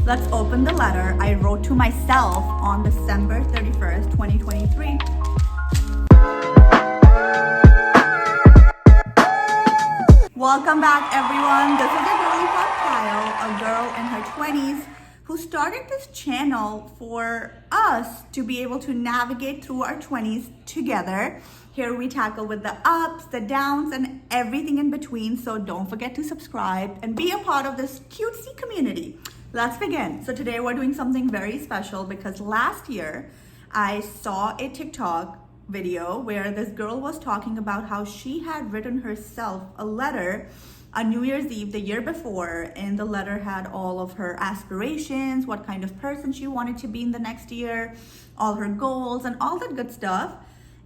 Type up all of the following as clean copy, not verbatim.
Let's open the letter I wrote to myself on December 31st, 2023. Welcome back, everyone. This is your girly pop Kyle, a girl in her 20s who started this channel for us to be able to navigate through our 20s together. Here we tackle with the ups, the downs, and everything in between. So don't forget to subscribe and be a part of this cutesy community. Let's begin. So today we're doing something very special because last year I saw a TikTok video where this girl was talking about how she had written herself a letter on New Year's Eve the year before, and the letter had all of her aspirations, what kind of person she wanted to be in the next year, all her goals and all that good stuff.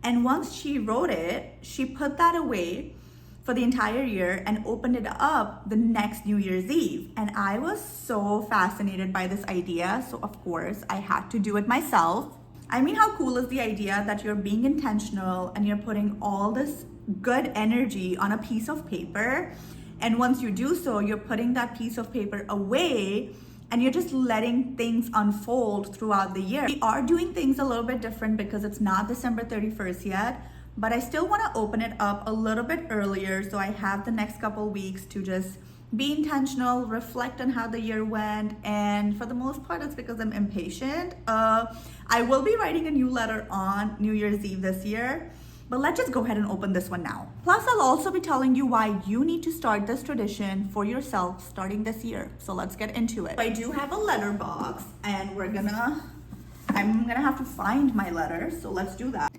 And once she wrote it, she put that away for the entire year and opened it up the next New Year's Eve. And I was so fascinated by this idea, so of course I had to do it myself. I mean, how cool is the idea that you're being intentional and you're putting all this good energy on a piece of paper, and once you do so, you're putting that piece of paper away and you're just letting things unfold throughout the year. We are doing things a little bit different because it's not December 31st yet, but I still want to open it up a little bit earlier, so I have the next couple weeks to just be intentional, reflect on how the year went, and for the most part it's because I'm impatient. I will be writing a new letter on New Year's Eve this year, but let's just go ahead and open this one now. Plus, I'll also be telling you why you need to start this tradition for yourself starting this year. So let's get into it. I do have a letter box, and I'm gonna have to find my letter, so let's do that.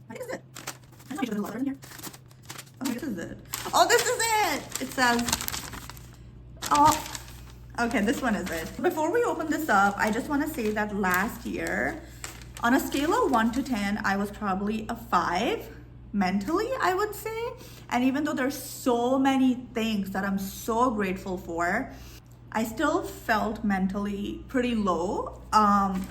What is it? I don't know, there's a letter in here. Oh, this is it. Oh, this is it! It says, oh, okay, this one is it. Before we open this up, I just want to say that last year, on a scale of 1 to 10, I was probably a 5 mentally, I would say. And even though there's so many things that I'm so grateful for, I still felt mentally pretty low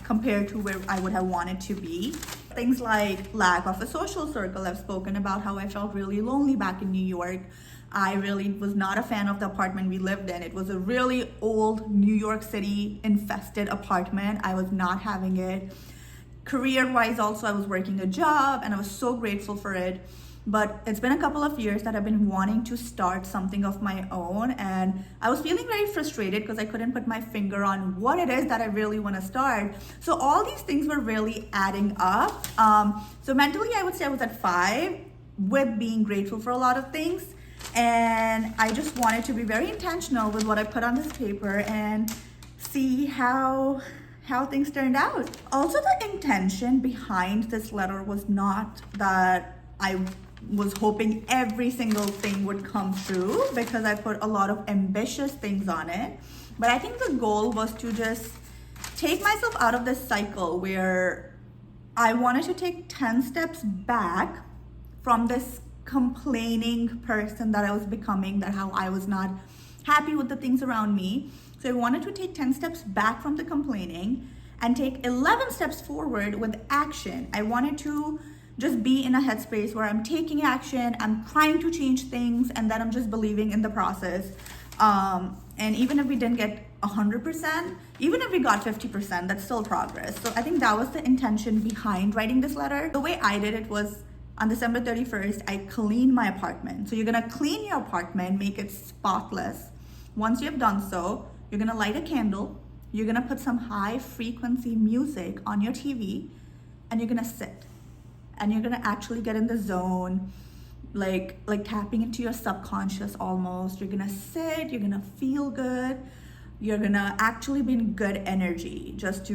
compared to where I would have wanted to be. Things like lack of a social circle. I've spoken about how I felt really lonely back in New York. I really was not a fan of the apartment we lived in. It was a really old New York City infested apartment. I was not having it. Career-wise also, I was working a job and I was so grateful for it. But it's been a couple of years that I've been wanting to start something of my own, and I was feeling very frustrated because I couldn't put my finger on what it is that I really want to start. So all these things were really adding up. So mentally, I would say I was at 5 with being grateful for a lot of things. And I just wanted to be very intentional with what I put on this paper and see how things turned out. Also, the intention behind this letter was not that I was hoping every single thing would come true, because I put a lot of ambitious things on it. But I think the goal was to just take myself out of this cycle where I wanted to take 10 steps back from this complaining person that I was becoming, that how I was not happy with the things around me. So I wanted to take 10 steps back from the complaining and take 11 steps forward with action. I wanted to just be in a headspace where I'm taking action, I'm trying to change things, and that I'm just believing in the process. And even if we didn't get 100%, even if we got 50%, that's still progress. So I think that was the intention behind writing this letter. The way I did it was on December 31st, I cleaned my apartment. So you're gonna clean your apartment, make it spotless. Once you have done so, you're gonna light a candle, you're gonna put some high frequency music on your TV, and you're gonna sit. And you're gonna actually get in the zone, like tapping into your subconscious almost. You're gonna sit, you're gonna feel good, you're gonna actually be in good energy just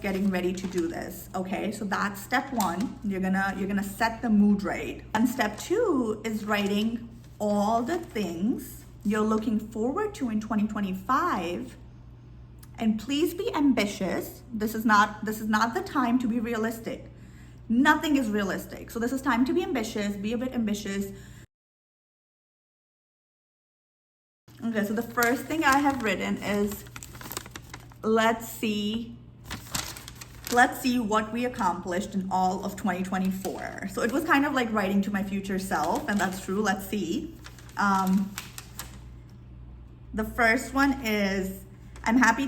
getting ready to do this. Okay, so that's step 1. You're gonna set the mood right. And step 2 is writing all the things you're looking forward to in 2025. And please be ambitious. This is not the time to be realistic. Nothing is realistic. So this is time to be ambitious, be a bit ambitious. Okay, so the first thing I have written is, let's see what we accomplished in all of 2024. So it was kind of like writing to my future self, and that's true. Let's see. The first one is I am happy.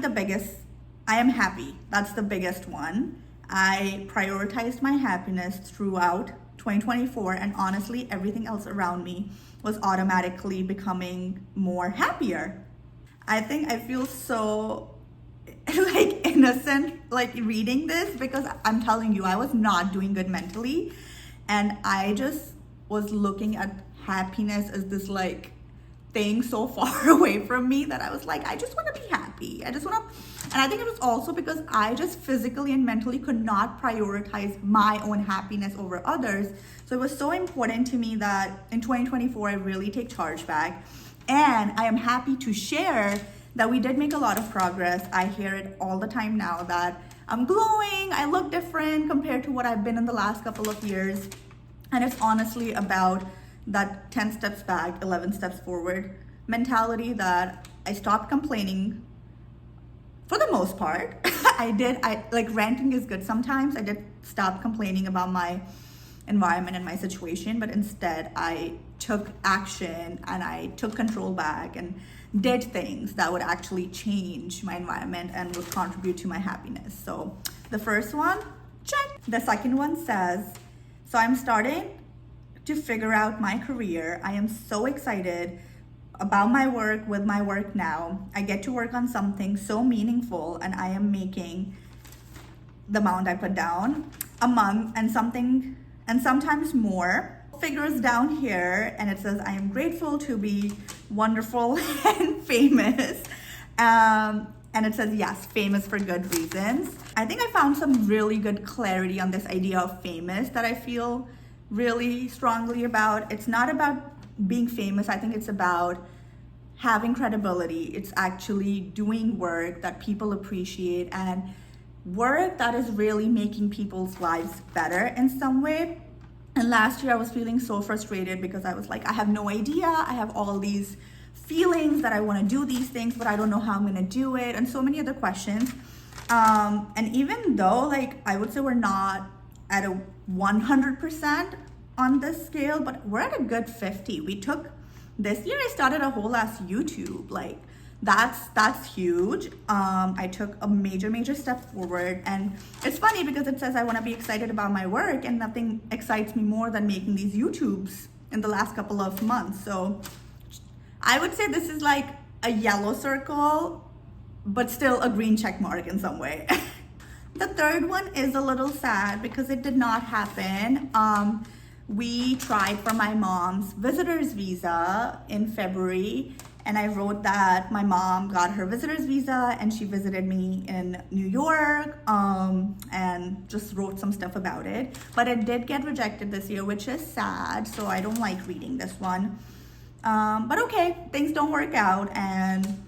That's the biggest one. I prioritized my happiness throughout 2024, and honestly, everything else around me was automatically becoming more happier. I think I feel so like innocent like reading this, because I'm telling you, I was not doing good mentally, and I just was looking at happiness as this like thing so far away from me that I was like, I just want to be happy. I just want to, and I think it was also because I just physically and mentally could not prioritize my own happiness over others. So it was so important to me that in 2024, I really take charge back. And I am happy to share that we did make a lot of progress. I hear it all the time now that I'm glowing, I look different compared to what I've been in the last couple of years. And it's honestly about that 10 steps back, 11 steps forward mentality, that I stopped complaining for the most part. I like, ranting is good sometimes. I did stop complaining about my environment and my situation, but instead I took action and I took control back and did things that would actually change my environment and would contribute to my happiness. So the first one, check. The second one says, so I'm starting to figure out my career. I am so excited about my work with my work now. I get to work on something so meaningful, and I am making the amount I put down a month and sometimes more. Figures down here, and it says, I am grateful to be wonderful and famous. And it says, yes, famous for good reasons. I think I found some really good clarity on this idea of famous that I feel really strongly about. It's not about being famous. I think it's about having credibility. It's actually doing work that people appreciate and work that is really making people's lives better in some way. And last year I was feeling so frustrated because I was like, I have no idea. I have all these feelings that I want to do these things, but I don't know how I'm going to do it, and so many other questions. And even though, like, I would say we're not at a 100% on this scale, but we're at a good 50. This year I started a whole ass YouTube. Like, that's huge. I took a major step forward, and it's funny because it says I want to be excited about my work, and nothing excites me more than making these YouTubes in the last couple of months. So I would say this is like a yellow circle, but still a green check mark in some way. The third one is a little sad because it did not happen. We tried for my mom's visitor's visa in February, and I wrote that my mom got her visitor's visa and she visited me in New York, and just wrote some stuff about it. But it did get rejected this year, which is sad, so I don't like reading this one. But okay, things don't work out, and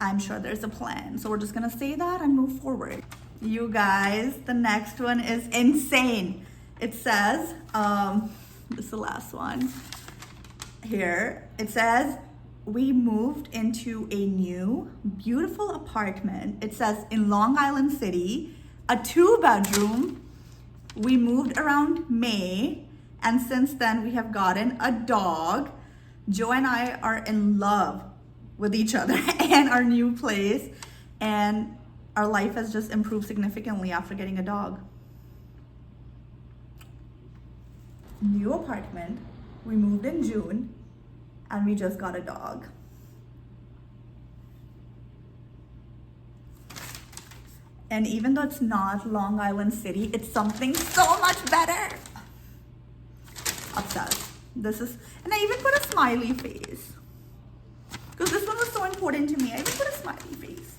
I'm sure there's a plan. So we're just gonna say that and move forward. You guys, the next one is insane. It says, this is the last one here. It says, we moved into a new, beautiful apartment. It says in Long Island City, a 2-bedroom. We moved around May, and since then we have gotten a dog. Joe and I are in love with each other and our new place, and our life has just improved significantly after getting a dog. New apartment, we moved in June, and we just got a dog. And even though it's not Long Island City, it's something so much better. Obsessed. This is, and I even put a smiley face, because this one was so important to me. I even put a smiley face.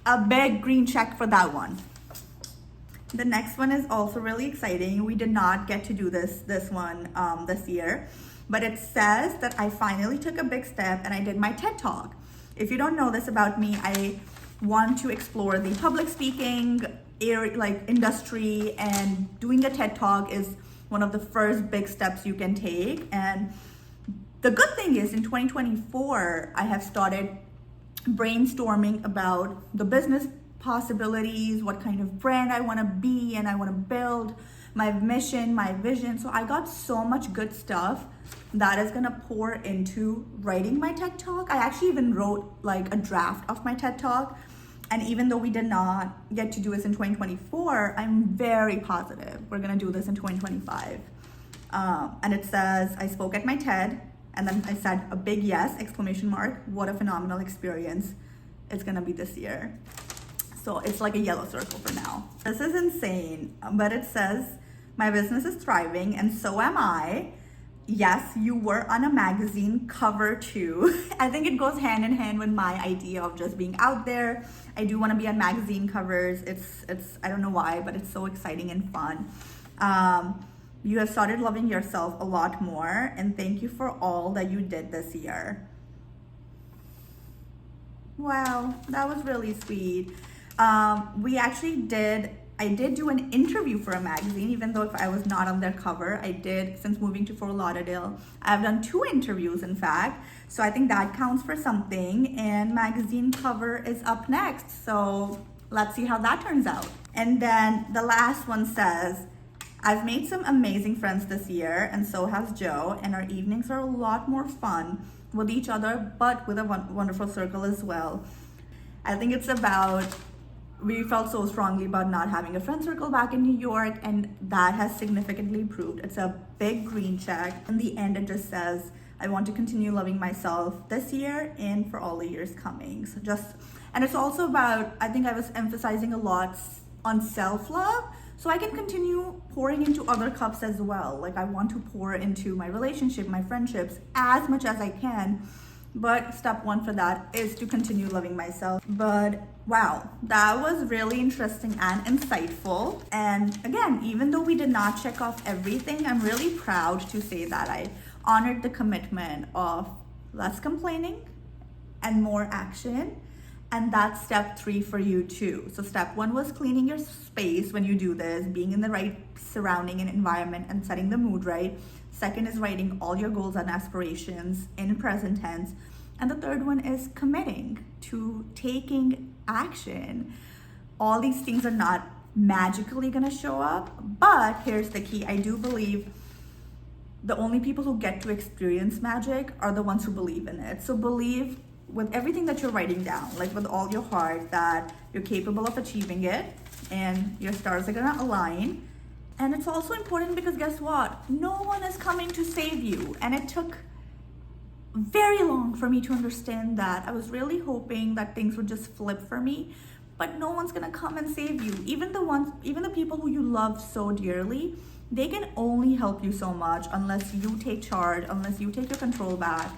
A big green check for that one. The next one is also really exciting. We did not get to do this one this year, but it says that I finally took a big step and I did my TED Talk. If you don't know this about me, I want to explore the public speaking industry, and doing a TED Talk is one of the first big steps you can take. And the good thing is, in 2024, I have started brainstorming about the business possibilities, what kind of brand I want to be and I want to build, my mission, my vision. So I got so much good stuff that is gonna pour into writing my TED Talk. I actually even wrote like a draft of my TED Talk. And even though we did not get to do this in 2024, I'm very positive we're gonna do this in 2025. And it says, I spoke at my TED, and then I said a big yes, exclamation mark. What a phenomenal experience it's gonna be this year. So it's like a yellow circle for now. This is insane, but it says, my business is thriving and so am I. Yes, you were on a magazine cover too. I think it goes hand in hand with my idea of just being out there. I do want to be on magazine covers. It's I don't know why, but it's so exciting and fun. You have started loving yourself a lot more, and thank you for all that you did this year. Wow, that was really sweet. I did do an interview for a magazine, even though if I was not on their cover. I did, since moving to Fort Lauderdale, I've done 2 interviews in fact. So I think that counts for something, and magazine cover is up next. So let's see how that turns out. And then the last one says, I've made some amazing friends this year, and so has Joe, and our evenings are a lot more fun with each other, but with a wonderful circle as well. I think it's about, we felt so strongly about not having a friend circle back in New York, and that has significantly improved. It's a big green check. In the end, it just says, I want to continue loving myself this year and for all the years coming. So and it's also about, I think I was emphasizing a lot on self-love, so I can continue pouring into other cups as well. Like I want to pour into my relationship, my friendships, as much as I can. But step 1 for that is to continue loving myself. But wow, that was really interesting and insightful. And again, even though we did not check off everything, I'm really proud to say that I honored the commitment of less complaining and more action. And that's step 3 for you too. So step 1 was cleaning your space when you do this, being in the right surrounding and environment and setting the mood right. Second is writing all your goals and aspirations in present tense. And the third one is committing to taking action. All these things are not magically gonna show up, but here's the key. I do believe the only people who get to experience magic are the ones who believe in it. So believe with everything that you're writing down, like with all your heart, that you're capable of achieving it and your stars are gonna align. And it's also important because guess what? No one is coming to save you. And it took very long for me to understand that. I was really hoping that things would just flip for me, but no one's gonna come and save you. Even the people who you love so dearly, they can only help you so much unless you take charge, unless you take your control back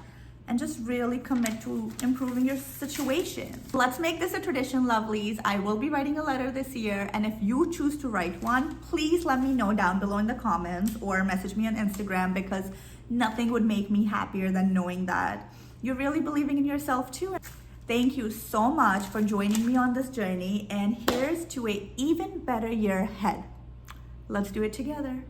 and just really commit to improving your situation. Let's make this a tradition, lovelies. I will be writing a letter this year, and if you choose to write one, please let me know down below in the comments or message me on Instagram, because nothing would make me happier than knowing that you're really believing in yourself too. Thank you so much for joining me on this journey, and here's to an even better year ahead. Let's do it together.